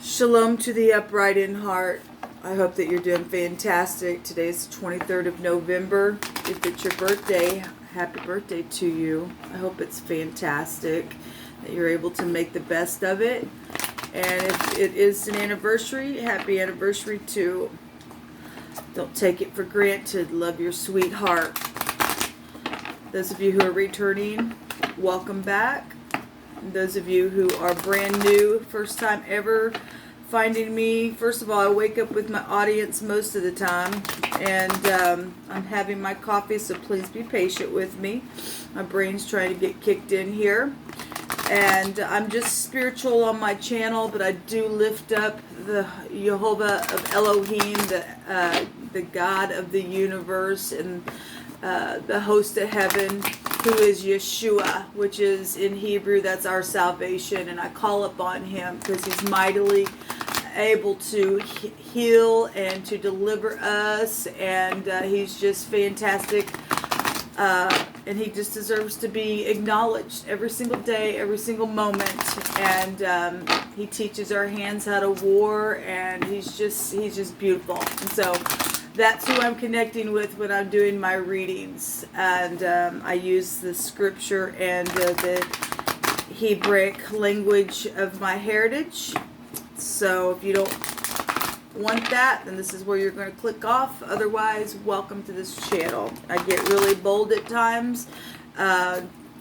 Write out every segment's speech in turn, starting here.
Shalom to the upright in heart. I hope that you're doing fantastic. Today is the 23rd of November. If it's your birthday, happy birthday to you. I hope it's fantastic, that you're able to make the best of it. And if it is an anniversary, happy anniversary too. Don't take it for granted. Love your sweetheart. Those of you who are returning, welcome back. And those of you who are brand new, first time ever finding me, first of all, I wake up with my audience most of the time, and I'm having my coffee, so please be patient with me. My brain's trying to get kicked in here, and I'm just spiritual on my channel, but I do lift up the Jehovah of Elohim, the God of the universe, and the host of heaven, who is Yeshua, which is in Hebrew, that's our salvation. And I call upon him because he's mightily able to heal and to deliver us, and he's just fantastic, and he just deserves to be acknowledged every single day, every single moment. And he teaches our hands how to war, and he's just beautiful. And so that's who I'm connecting with when I'm doing my readings. And I use the scripture and the Hebraic language of my heritage. So if you don't want that, then this is where you're going to click off. Otherwise, welcome to this channel. I get really bold at times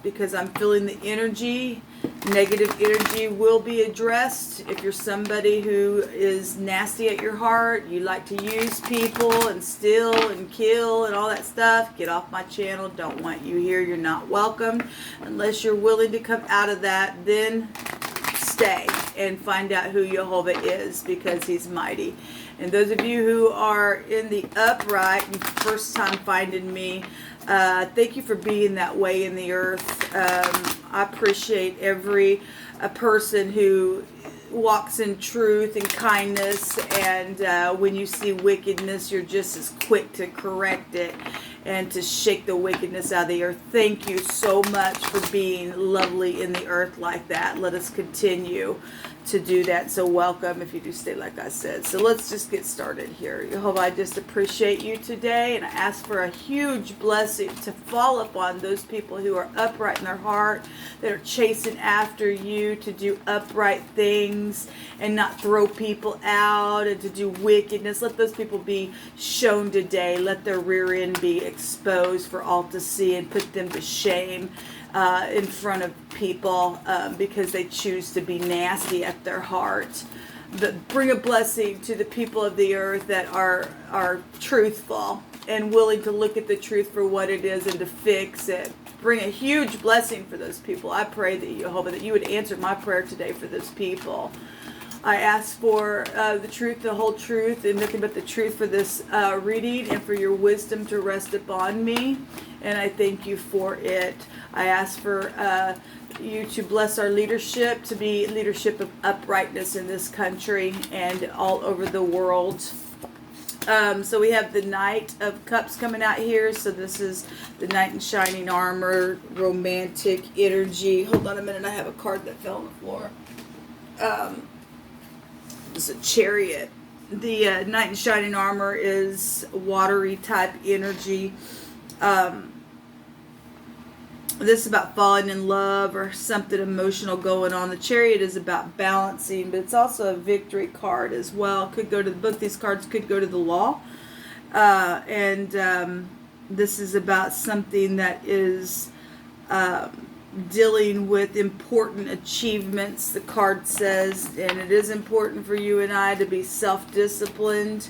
because I'm feeling the energy. Negative energy will be addressed. If you're somebody who is nasty at your heart, you like to use people and steal and kill and all that stuff, get off my channel. Don't want you here. You're not welcome. Unless you're willing to come out of that, then stay and find out who Jehovah is, because he's mighty. And those of you who are in the upright and first time finding me, thank you for being that way in the earth. I appreciate every person who walks in truth and kindness, and when you see wickedness, you're just as quick to correct it and to shake the wickedness out of the earth. Thank you so much for being lovely in the earth like that. Let us continue to do that. So welcome if you do stay, like I said. So let's just get started here. Jehovah, I just appreciate you today, and I ask for a huge blessing to fall upon those people who are upright in their heart, that are chasing after you to do upright things and not throw people out and to do wickedness. Let those people be shown today. Let their rear end be exposed for all to see, and put them to shame in front of people because they choose to be nasty at their heart. But bring a blessing to the people of the earth that are truthful and willing to look at the truth for what it is and to fix it. Bring a huge blessing for those people. I pray that Jehovah, that you would answer my prayer today for those people. I ask for the truth, the whole truth, and nothing but the truth for this reading, and for your wisdom to rest upon me. And I thank you for it. I ask for you to bless our leadership, to be leadership of uprightness in this country and all over the world. So we have the Knight of Cups coming out here. So this is the Knight in Shining Armor, romantic energy. Hold on a minute, I have a card that fell on the floor. It's a Chariot. The Knight in Shining Armor is watery type energy. This is about falling in love or something emotional going on. The Chariot is about balancing, but it's also a victory card as well. Could go to both these cards could go to the law, and this is about something that is dealing with important achievements. The card says, and it is important for you and I to be self-disciplined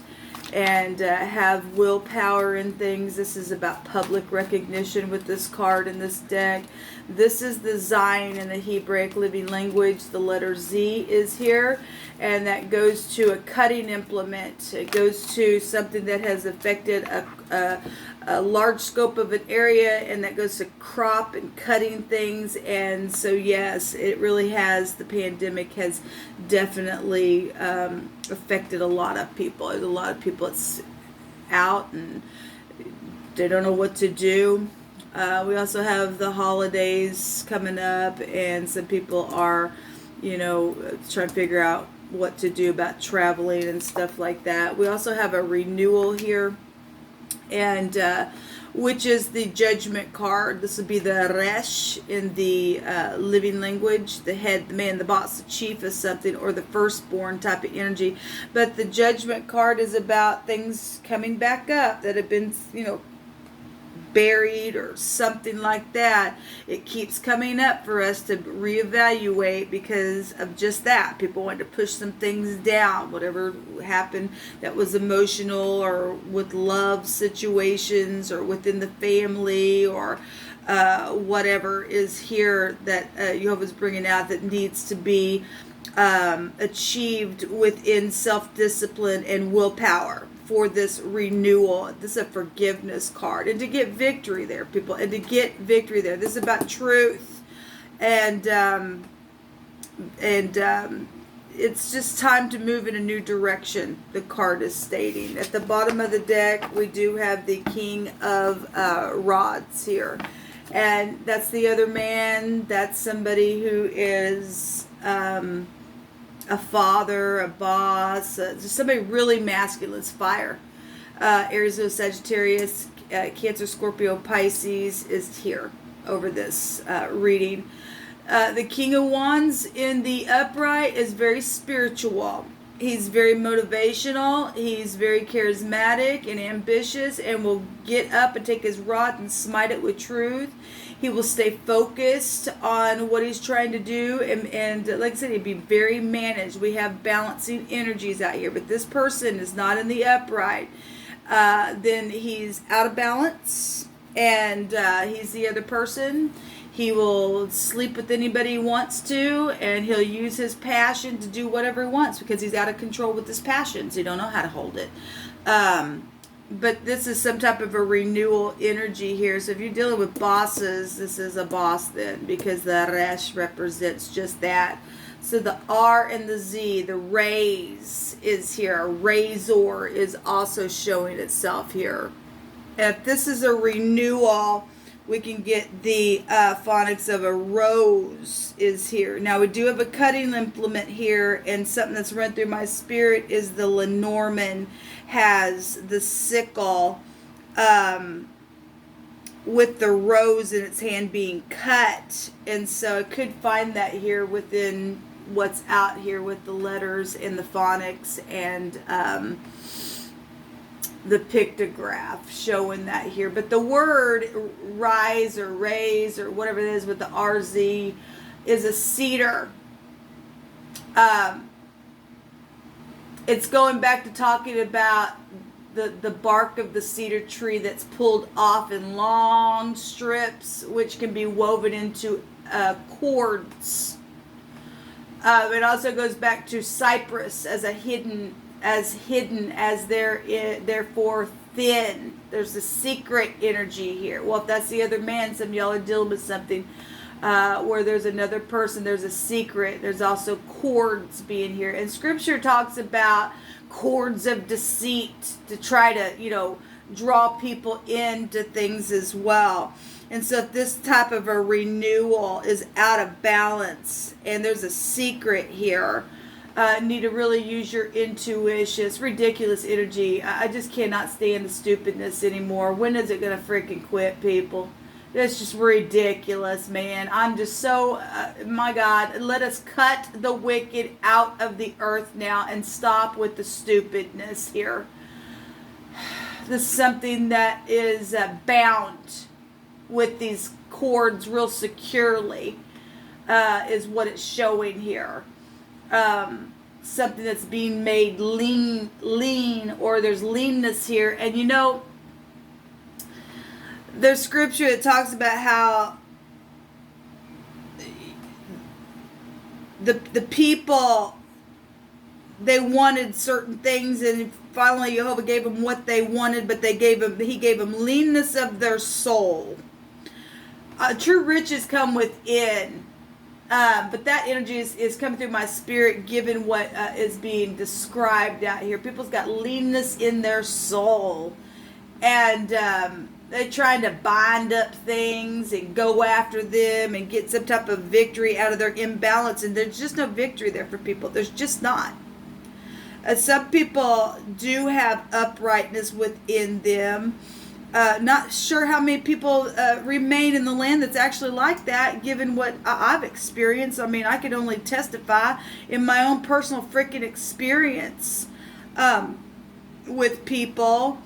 and have willpower in things. This is about public recognition with this card in this deck. This is the Zion in the Hebraic living language. The letter Z is here, and that goes to a cutting implement. It goes to something that has affected a large scope of an area, and that goes to crop and cutting things. And so yes, it really has, the pandemic has definitely affected a lot of people. There's a lot of people that's out and they don't know what to do. We also have the holidays coming up, and some people are, trying to figure out what to do about traveling and stuff like that. We also have a renewal here, and which is the judgment card. This would be the resh in the living language, the head, the man, the boss, the chief of something, or the firstborn type of energy. But the judgment card is about things coming back up that have been, buried or something like that. It keeps coming up for us to reevaluate because of just that. People want to push some things down, whatever happened that was emotional, or with love situations, or within the family, or whatever is here that Jehovah's bringing out that needs to be achieved within self-discipline and willpower for this renewal. This is a forgiveness card, and to get victory there, people, and to get victory there. This is about truth, and it's just time to move in a new direction, the card is stating. At the bottom of the deck, we do have the King of Rods here, and that's the other man. That's somebody who is a father, a boss, just somebody really masculine. It's fire. Aries, Sagittarius, Cancer, Scorpio, Pisces is here over this reading. The King of Wands in the upright is very spiritual. He's very motivational. He's very charismatic and ambitious, and will get up and take his rod and smite it with truth. He will stay focused on what he's trying to do, and like I said, he'd be very managed. We have balancing energies out here, but this person is not in the upright. Then he's out of balance, and he's the other person. He will sleep with anybody he wants to, and he'll use his passion to do whatever he wants because he's out of control with his passions. He don't know how to hold it. But this is some type of a renewal energy here. So if you're dealing with bosses, this is a boss then, because the resh represents just that. So the R and the Z, the raise is here. Razor is also showing itself here. And if this is a renewal, we can get the phonics of a rose is here. Now we do have a cutting implement here, and something that's run through my spirit is the Lenormand has the sickle with the rose in its hand being cut. And so I could find that here within what's out here with the letters and the phonics and the pictograph showing that here. But the word rise or raise or whatever it is with the RZ is a cedar. It's going back to talking about the bark of the cedar tree that's pulled off in long strips, which can be woven into cords. It also goes back to cypress as a hidden as therefore thin. There's a secret energy here. Well, if that's the other man, some of y'all are dealing with something where there's another person, there's a secret. There's also cords being here. And scripture talks about cords of deceit to try to, draw people into things as well. And so if this type of a renewal is out of balance and there's a secret here, need to really use your intuition. It's ridiculous energy. I just cannot stand the stupidness anymore. When is it going to freaking quit, people? That's just ridiculous, man. I'm just so, my God, let us cut the wicked out of the earth now and stop with the stupidness here. This is something that is bound with these cords real securely, is what it's showing here. Something that's being made lean, or there's leanness here. And there's scripture that talks about how the people, they wanted certain things, and finally Jehovah gave them what they wanted, but he gave them leanness of their soul. True riches come within. But that energy is coming through my spirit, given what is being described out here. People's got leanness in their soul. And they're trying to bind up things and go after them and get some type of victory out of their imbalance. And there's just no victory there for people. There's just not. Some people do have uprightness within them. Not sure how many people remain in the land that's actually like that, given what I've experienced. I mean, I can only testify in my own personal freaking experience with people.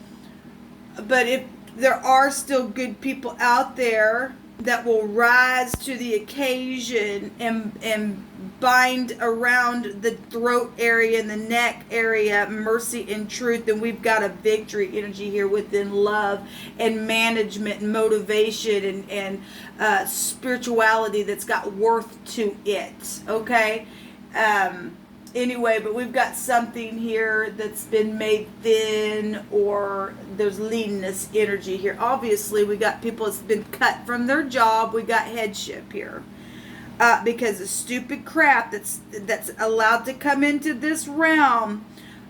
But if there are still good people out there that will rise to the occasion and bind around the throat area and the neck area mercy and truth, then we've got a victory energy here within love and management and motivation and spirituality that's got worth to it. Okay. Anyway, but we've got something here that's been made thin, or there's leanness energy here. Obviously, we got people that's been cut from their job. We got headship here. Because of stupid crap that's allowed to come into this realm.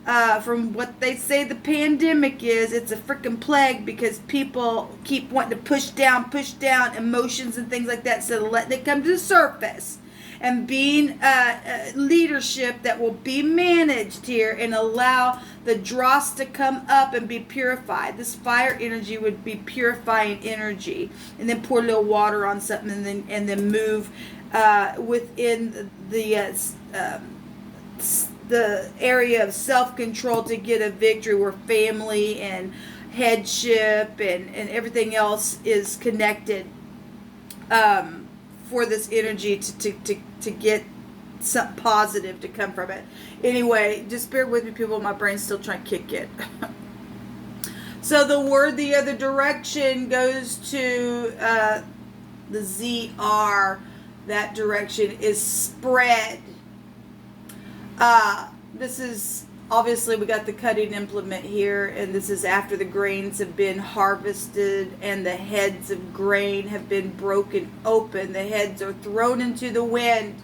From what they say the pandemic is, it's a freaking plague, because people keep wanting to push down emotions and things like that, so letting it come to the surface. And being leadership that will be managed here and allow the dross to come up and be purified. This fire energy would be purifying energy, and then pour a little water on something, and then move within the area of self-control to get a victory, where family and headship and everything else is connected. For this energy to get something positive to come from it. Anyway, just bear with me, people. My brain's still trying to kick it. So the word the other direction goes to the ZR. That direction is spread. This is obviously, we got the cutting implement here, and this is after the grains have been harvested and the heads of grain have been broken open. The heads are thrown into the wind,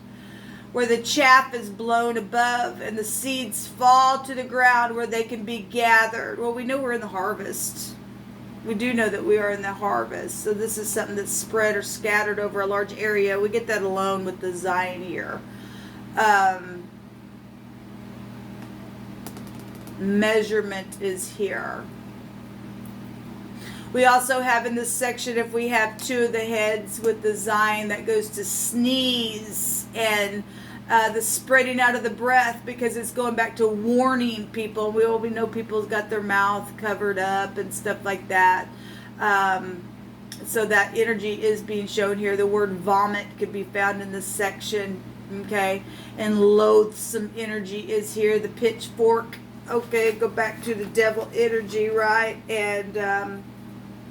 where the chaff is blown above and the seeds fall to the ground where they can be gathered. Well, we know we're in the harvest. We do know that we are in the harvest. So this is something that's spread or scattered over a large area. We get that alone with the Zion here. Measurement is here. We also have in this section, if we have two of the heads with the Zion, that goes to sneeze and the spreading out of the breath, because it's going back to warning people. We know people's got their mouth covered up and stuff like that. So that energy is being shown here. The word vomit could be found in this section. Okay. And loathsome energy is here. The pitchfork. Okay, go back to the devil energy, right? And,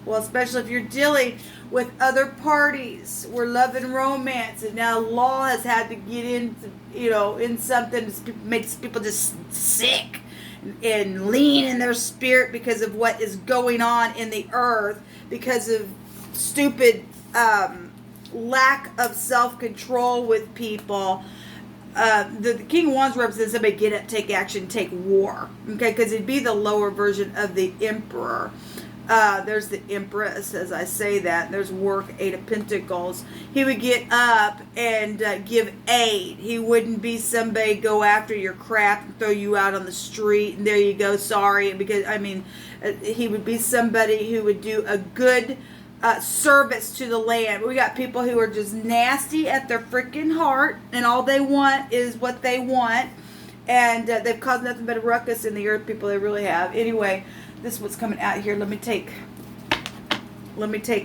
well, especially if you're dealing with other parties, where love and romance, and now law has had to get into, in something that makes people just sick and lean in their spirit because of what is going on in the earth, because of stupid lack of self-control with people. The King of Wands represents somebody get up, take action, take war. Okay, because it'd be the lower version of the Emperor. There's the Empress, as I say that. There's work, 8 of Pentacles. He would get up and give aid. He wouldn't be somebody go after your crap and throw you out on the street and there you go, sorry. Because, he would be somebody who would do a good service to the land. We got people who are just nasty at their freaking heart, and all they want is what they want, and they've caused nothing but a ruckus in the earth, people. They really have. Anyway, this is what's coming out here. Let me take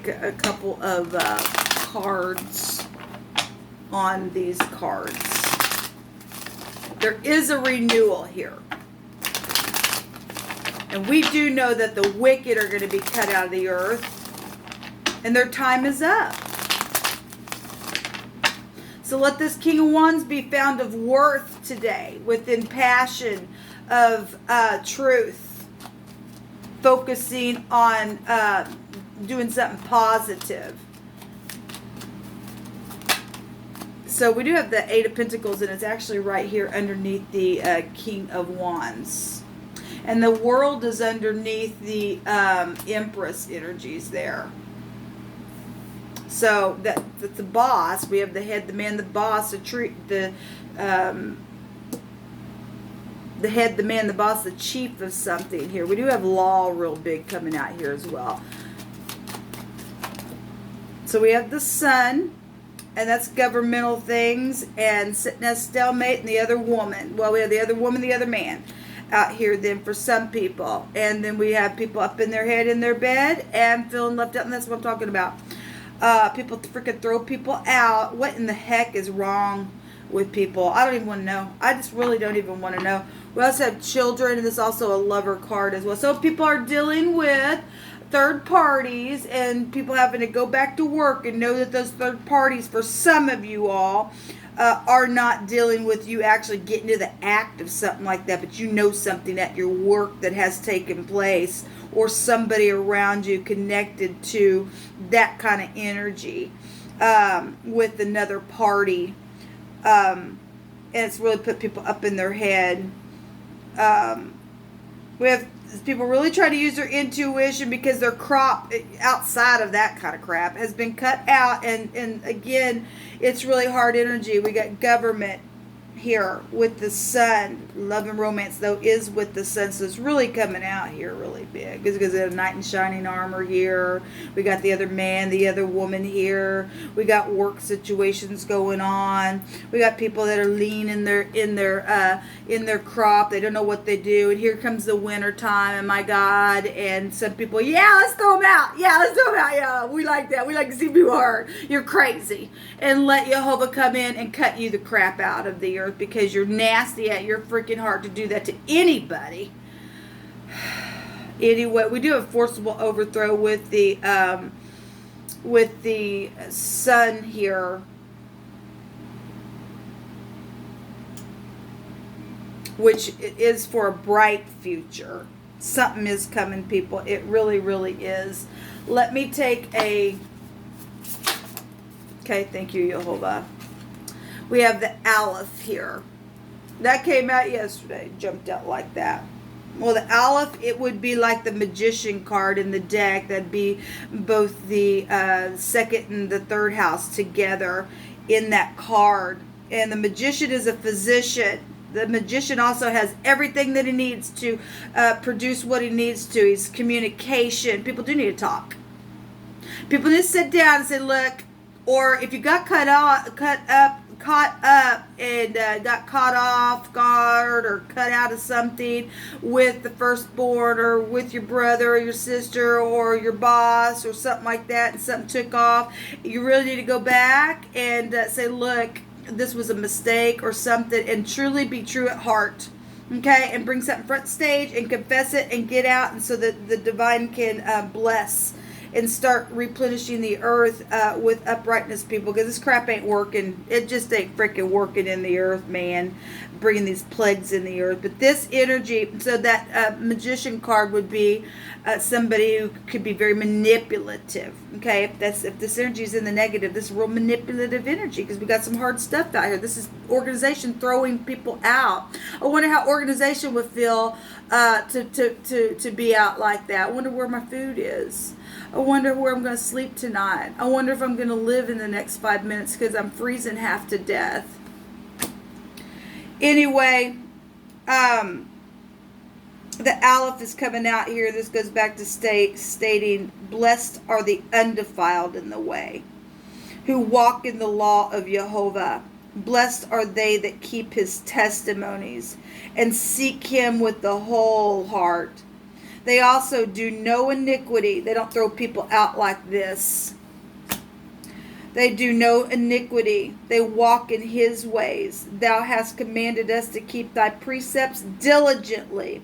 a couple of cards on these cards. There is a renewal here, and we do know that the wicked are going to be cut out of the earth, and their time is up. So let this King of Wands be found of worth today, within passion of truth, focusing on doing something positive. So we do have the 8 of Pentacles, and it's actually right here underneath the King of Wands. And the world is underneath the Empress energies there. So that's the boss. We have the head, the man, the boss, the head, the man, the boss, the chief of something here. We do have law real big coming out here as well. So we have the sun, and that's governmental things, and sitting at stalemate, and the other woman. Well, we have the other woman, the other man out here then for some people. And then we have people up in their head in their bed and feeling left out, and that's what I'm talking about. People freaking throw people out. What in the heck is wrong with people? I don't even want to know. I just really don't even want to know. We also have children, and there's also a lover card as well. So people are dealing with third parties and people having to go back to work, and know that those third parties, for some of you all, are not dealing with you actually getting to the act of something like that, but you know something at your work that has taken place, or somebody around you connected to that kind of energy with another party. And it's really put people up in their head. We have people really try to use their intuition because their crop outside of that kind of crap has been cut out. And again, it's really hard energy. We got government here with the sun. Love and romance, though, is with the sun. So it's really coming out here really big. It's because of knight in shining armor here. We got the other man, the other woman here. We got work situations going on. We got people that are lean in their crop. They don't know what they do. And here comes the winter time, and my God. And some people, yeah, let's throw them out. Yeah, let's throw them out. Yeah, we like that. We like to see people hurt. You're crazy. And let Jehovah come in and cut you the crap out of the earth, because you're nasty at your freaking heart to do that to anybody. Anyway, we do have forcible overthrow with the sun here, which is for a bright future. Something is coming, people. It really, really is. Let me take a... Okay, thank you, Jehovah. We have the Aleph here. That came out yesterday. Jumped out like that. Well, the Aleph, it would be like the Magician card in the deck. That'd be both the second and the third house together in that card. And the Magician is a physician. The Magician also has everything that he needs to produce what he needs to. He's communication. People do need to talk. People need to sit down and say, look, or if you got caught up and got caught off guard or cut out of something with the firstborn or with your brother or your sister or your boss or something like that, and something took off, you really need to go back and say, look, this was a mistake or something, and truly be true at heart. Okay, and bring something front stage and confess it and get out, and so that the divine can bless and start replenishing the earth with uprightness, people, because this crap ain't working. It just ain't freaking working in the earth, man. Bringing these plagues in the earth. But this energy, so that Magician card would be somebody who could be very manipulative. Okay, if this energy is in the negative, this is real manipulative energy, because we got some hard stuff out here. This is organization throwing people out. I wonder how organization would feel to be out like that. I wonder where my food is. I wonder where I'm going to sleep tonight. I wonder if I'm going to live in the next 5 minutes, because I'm freezing half to death. Anyway, the Aleph is coming out here. This goes back to stating, blessed are the undefiled in the way, who walk in the law of Jehovah. Blessed are they that keep his testimonies and seek him with the whole heart. They also do no iniquity. They don't throw people out like this. They do no iniquity. They walk in his ways. Thou hast commanded us to keep thy precepts diligently.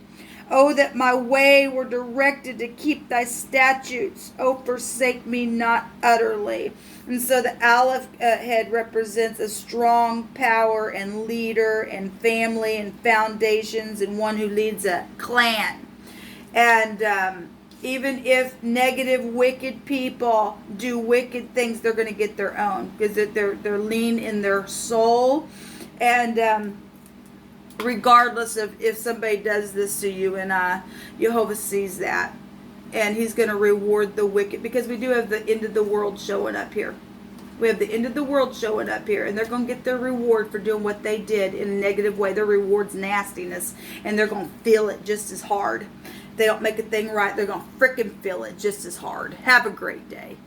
Oh, that my way were directed to keep thy statutes. Oh, forsake me not utterly. And so the Aleph head represents a strong power and leader and family and foundations, and one who leads a clan. And even if negative, wicked people do wicked things, they're going to get their own, because they're lean in their soul. And regardless of if somebody does this to you. And Jehovah sees that. And he's going to reward the wicked, because we do have the end of the world showing up here. We have the end of the world showing up here, and they're going to get their reward for doing what they did in a negative way. Their reward's nastiness, and they're going to feel it just as hard. If they don't make a thing right, they're going to frickin' feel it just as hard. Have a great day.